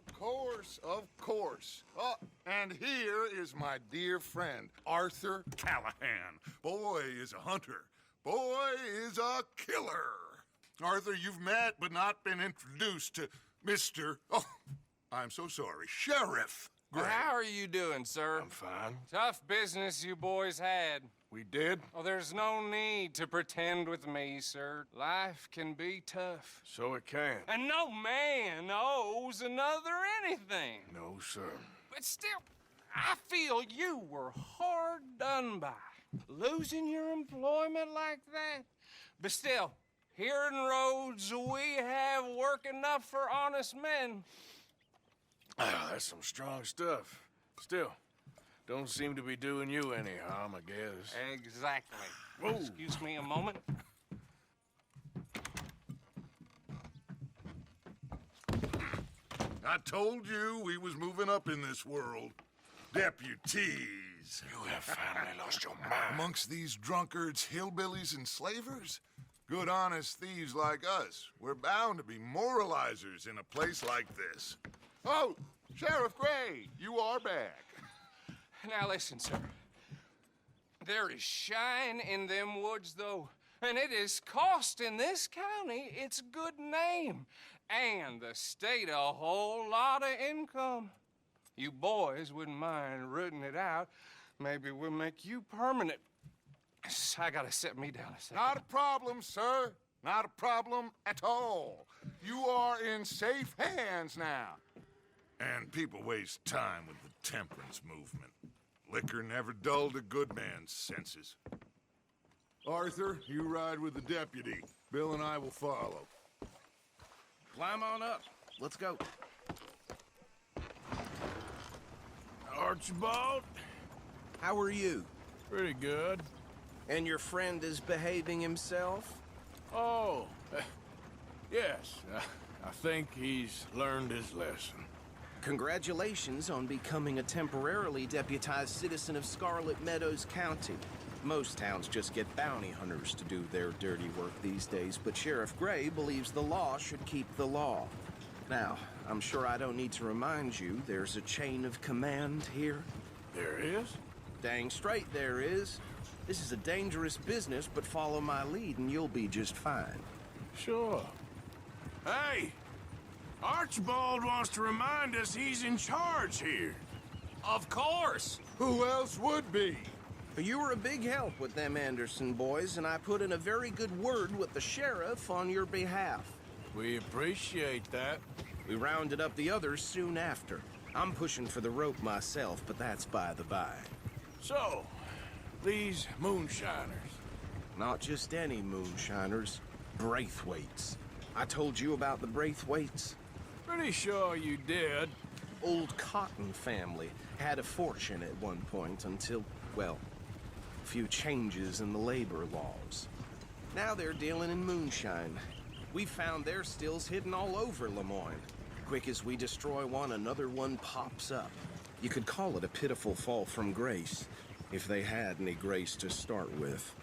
Of course, of course. Oh, and here is my dear friend, Arthur Callahan. Boy is a hunter. Boy is a killer. Arthur, you've met but not been introduced to Mr. Oh, I'm so sorry, Sheriff Gray. Well, how are you doing, sir? I'm fine. Tough business you boys had. We did? Oh, there's no need to pretend with me, sir. Life can be tough. So it can. And no man owes another anything. No, sir. But still, I feel you were hard done by. Losing your employment like that. But still, here in Rhodes, we have work enough for honest men. Ah, that's some strong stuff. Still, don't seem to be doing you any harm, I guess. Exactly. Whoa. Excuse me a moment. I told you we was moving up in this world. Deputies. You have finally lost your mind. Amongst these drunkards, hillbillies, and slavers? Good honest thieves like us. We're bound to be moralizers in a place like this. Oh, Sheriff Gray, you are back. Now listen, sir. There is shine in them woods, though, and it is costing this county its good name and the state a whole lot of income. You boys wouldn't mind rooting it out. Maybe we'll make you permanent. I gotta set me down a second. Not a problem, sir. Not a problem at all. You are in safe hands now. And people waste time with the temperance movement. Liquor never dulled a good man's senses. Arthur, you ride with the deputy. Bill and I will follow. Climb on up. Let's go. Archibald? How are you? Pretty good. And your friend is behaving himself? Oh, yes. I think he's learned his lesson. Congratulations on becoming a temporarily deputized citizen of Scarlet Meadows County. Most towns just get bounty hunters to do their dirty work these days, but Sheriff Gray believes the law should keep the law. Now, I'm sure I don't need to remind you there's a chain of command here. There is? Dang straight there is. This is a dangerous business, but follow my lead and you'll be just fine. Sure. Hey! Archibald wants to remind us he's in charge here. Of course. Who else would be? You were a big help with them Anderson boys, and I put in a very good word with the sheriff on your behalf. We appreciate that. We rounded up the others soon after. I'm pushing for the rope myself, but that's by the by. So, these moonshiners. Not just any moonshiners, Braithwaites. I told you about the Braithwaites? Pretty sure you did. Old Cotton family had a fortune at one point until, well, a few changes in the labor laws. Now they're dealing in moonshine. We found their stills hidden all over Lemoyne. Quick as we destroy one, another one pops up. You could call it a pitiful fall from grace, if they had any grace to start with.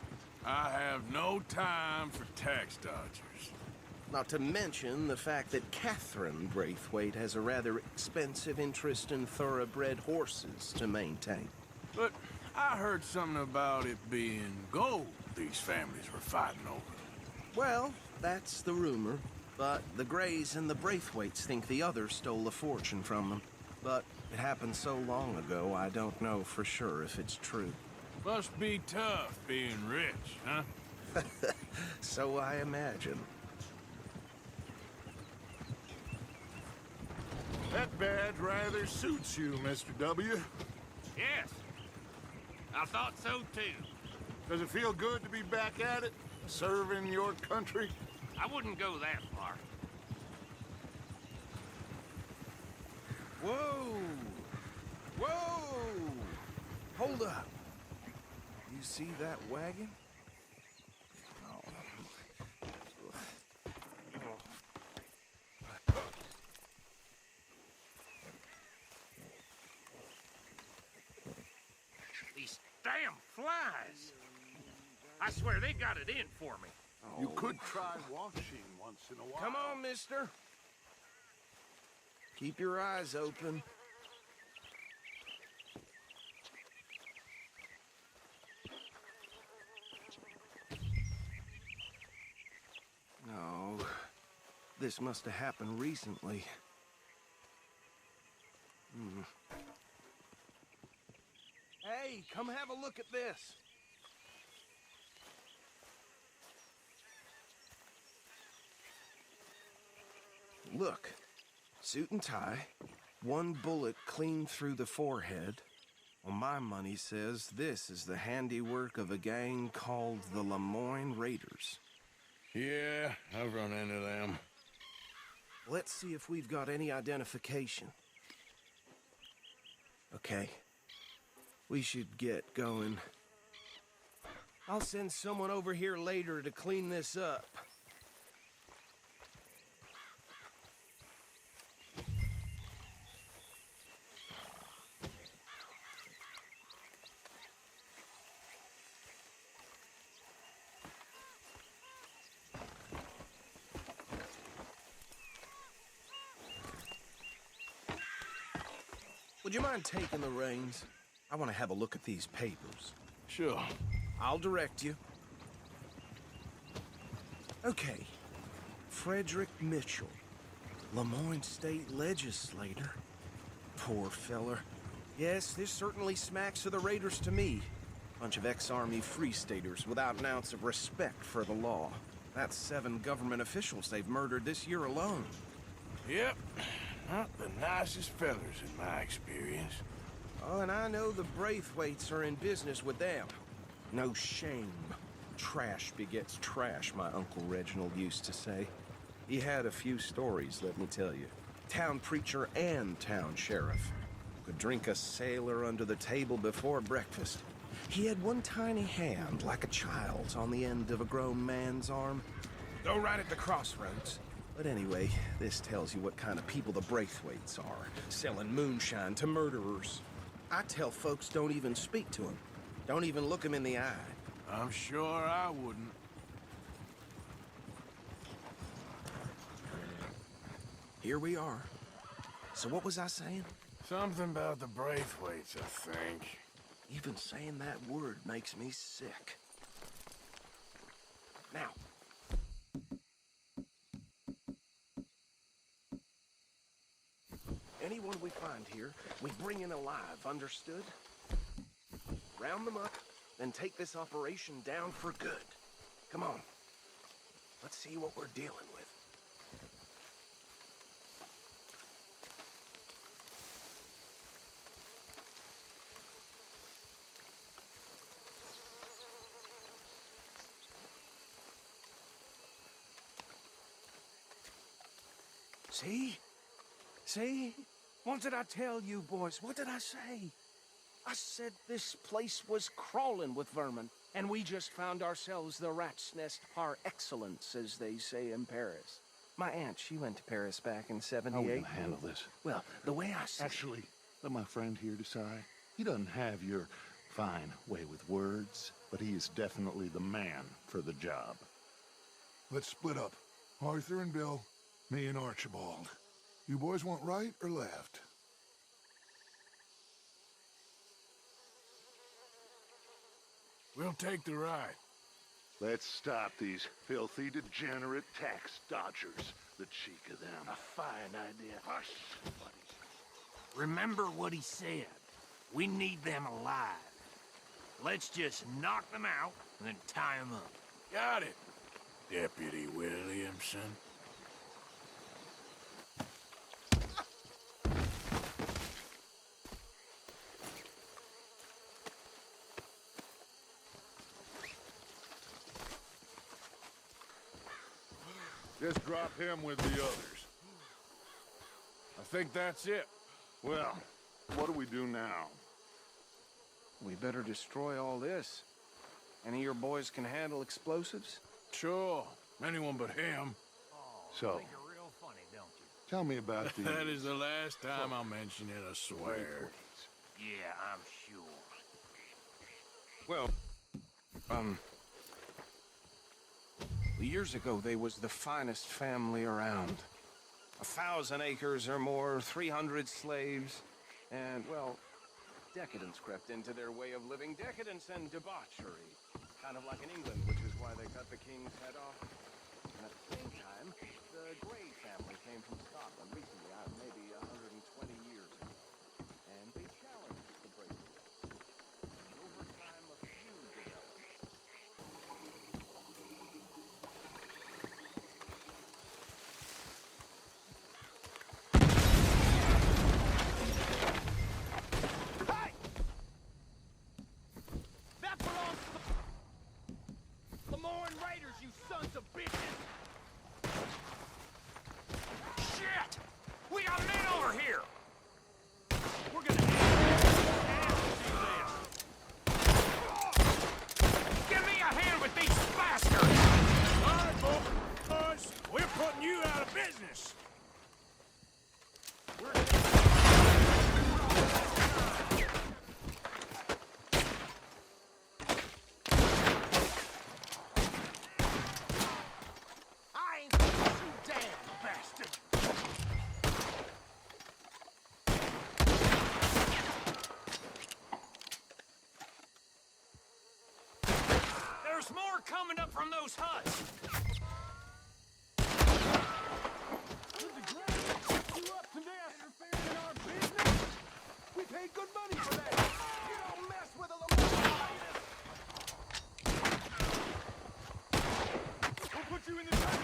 I have no time for tax dodgers. Not to mention the fact that Catherine Braithwaite has a rather expensive interest in thoroughbred horses to maintain. But I heard something about it being gold these families were fighting over. Well, that's the rumor. But the Grays and the Braithwaites think the other stole a fortune from them. But it happened so long ago, I don't know for sure if it's true. Must be tough being rich, huh? So I imagine. That badge rather suits you, Mr. W. Yes. I thought so, too. Does it feel good to be back at it, serving your country? I wouldn't go that far. Whoa! Whoa! Hold up. You see that wagon? These damn flies. I swear they got it in for me. You could try washing once in a while. Come on, mister. Keep your eyes open. No, this must have happened recently. Hey, come have a look at this. Look, suit and tie, one bullet clean through the forehead. Well, my money says this is the handiwork of a gang called the Lemoyne Raiders. Yeah, I've run into them. Let's see if we've got any identification. Okay. We should get going. I'll send someone over here later to clean this up. Would you mind taking the reins? I want to have a look at these papers. Sure. I'll direct you. Okay. Frederick Mitchell, Lemoyne State Legislator. Poor feller. Yes, this certainly smacks of the Raiders to me. Bunch of ex-Army Free Staters without an ounce of respect for the law. That's 7 government officials they've murdered this year alone. Yep. Not the nicest fellers in my experience. Oh, and I know the Braithwaites are in business with them. No shame. Trash begets trash, my Uncle Reginald used to say. He had a few stories, let me tell you. Town preacher and town sheriff. Could drink a sailor under the table before breakfast. He had one tiny hand, like a child's, on the end of a grown man's arm. Go right at the crossroads. But anyway, this tells you what kind of people the Braithwaites are, selling moonshine to murderers. I tell folks don't even speak to them. Don't even look them in the eye. I'm sure I wouldn't. Here we are. So what was I saying? Something about the Braithwaites, I think. Even saying that word makes me sick. Now. Anyone we find here, we bring in alive, understood? Round them up, then take this operation down for good. Come on. Let's see what we're dealing with. See? See? What did I tell you, boys? What did I say? I said this place was crawling with vermin, and we just found ourselves the rat's nest par excellence, as they say in Paris. My aunt, she went to Paris back in How are we '78. gonna handle this? Well, the way I see Actually, let my friend here decide. He doesn't have your fine way with words, but he is definitely the man for the job. Let's split up. Arthur and Bill, me and Archibald. You boys want right or left? We'll take the ride. Let's stop these filthy, degenerate tax dodgers. The cheek of them. A fine idea. Hush, Remember what he said. We need them alive. Let's just knock them out and then tie them up. Got it, Deputy Williamson. Just drop him with the others. I think that's it. Well, what do we do now? we better destroy all this. Any of your boys can handle explosives? Sure. Anyone but him. So, Think you're real funny, don't you? tell me about the... That is the last time I'll mention it, I swear. Yeah, I'm sure. Well, years ago, they was the finest family around. 1,000 acres or more, 300 slaves, and, well, decadence crept into their way of living. Decadence and debauchery. Kind of like in England, which is why they cut the king's head off. And at the same time, the Grey family came from Scotland recently, maybe 120 years ago. And they challenged the breakaway. And over time, a feud developed. Hey! That belongs to the Lemoyne Raiders, you sons of bitches! Shit! We got men over here! We're gonna do this. Give me a hand with these bastards! All right, boys. We're putting you out of business. I ain't too damn bastard! There's more coming up from those huts! You up to that? Interfering in our business? We paid good money for that! You don't mess with a Lemoyne Raiders! We'll put you in the traffic.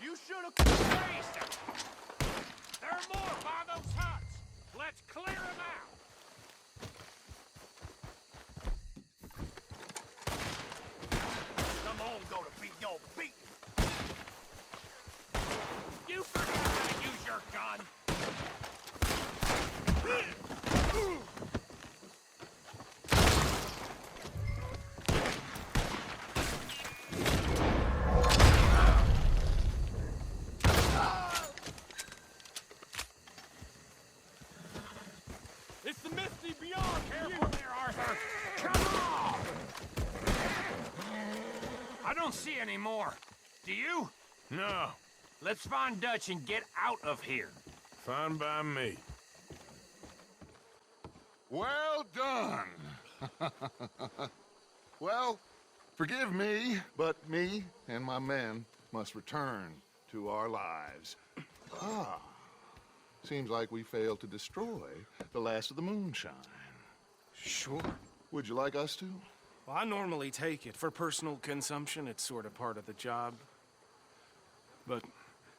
You should have raised them. There are more by those huts. Let's clear them out. Come on, go to beat your beat. You forgot how to use your gun. It's the Misty Beyond. Careful there, Arthur. Come on! I don't see any more. Do you? No, Let's find Dutch and get out of here. fine by me. Well done. Well, forgive me, but me and my men must return to our lives. Ah, seems like we failed to destroy the last of the moonshine. Sure. Would you like us to? Well, I normally take it. For personal consumption, it's sort of part of the job. But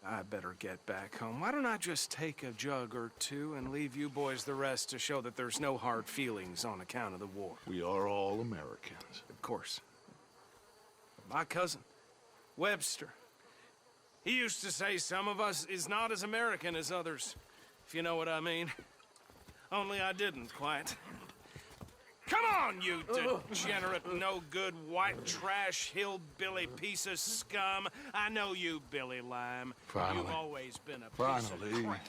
I better get back home. Why don't I just take a jug or two and leave you boys the rest to show that there's no hard feelings on account of the war? We are all Americans. Of course. My cousin, Webster, he used to say some of us is not as American as others, if you know what I mean. Only I didn't quite. Come on, you degenerate, no-good, white trash, hillbilly piece of scum. I know you, Billy Lime. Finally. You've always been a piece Finally. of crap.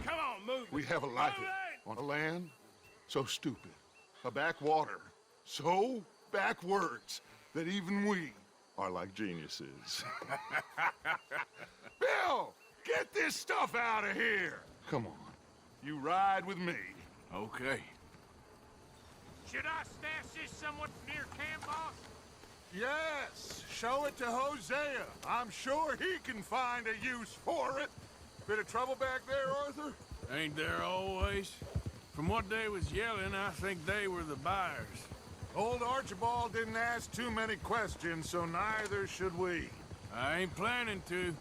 Come on, move. We have a life Move it! on a land so stupid, a backwater so backwards that even we are like geniuses. Bill, get this stuff out of here. Come on, you ride with me. Okay. Should I stash this somewhat near camp, boss? Yes, show it to Hosea. I'm sure he can find a use for it. Bit of trouble back there, Arthur? Ain't there always? From what they was yelling, I think they were the buyers. Old Archibald didn't ask too many questions, so neither should we. I ain't planning to.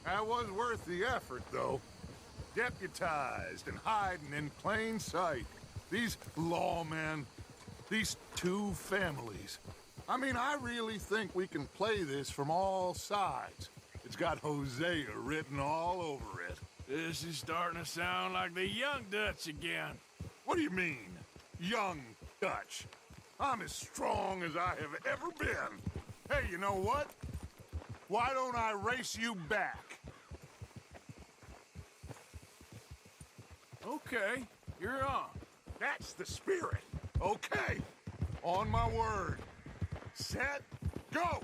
That was worth the effort, though. Deputized and hiding in plain sight. These lawmen, these two families. I mean, I really think we can play this from all sides. It's got Hosea written all over it. This is starting to sound like the young Dutch again. What do you mean, young Dutch? I'm as strong as I have ever been. Hey, you know what? Why don't I race you back? Okay, you're on. That's the spirit. Okay. On my word. Set, go!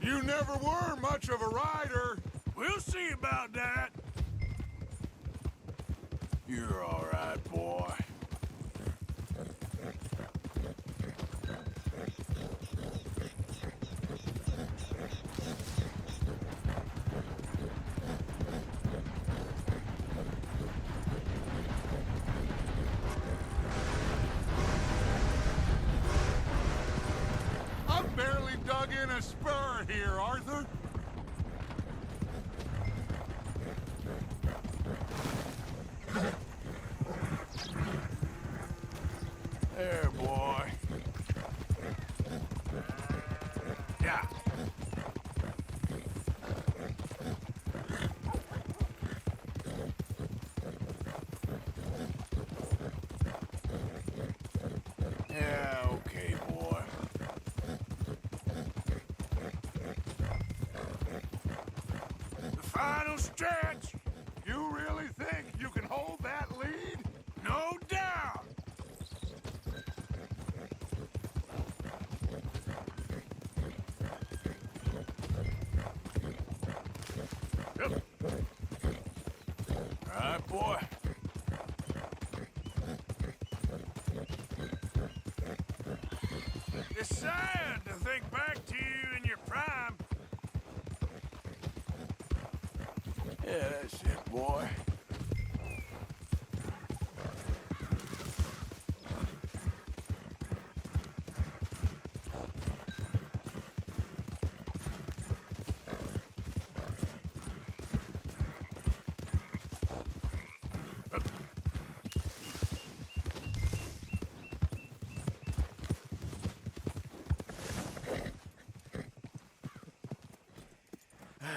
You never were much of a rider. We'll see about that. You're all right, boy. I've barely dug in a spur here, Arthur. There, boy. Yeah. Yeah, okay, boy. The final stretch. You really think you can hold that lead? No doubt. Yep. All right, boy. It's sad to think back to you in your prime. Yeah, that's it, boy.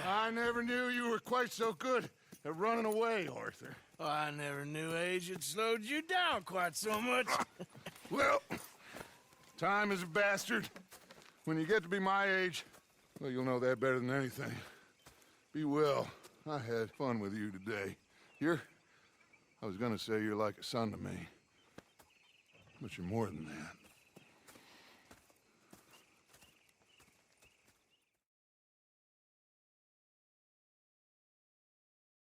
I never knew you were quite so good at running away, Arthur. Oh, I never knew age had slowed you down quite so much. Well, time is a bastard. When you get to be my age, well, you'll know that better than anything. Be well. I had fun with you today. I was gonna say you're like a son to me, but you're more than that.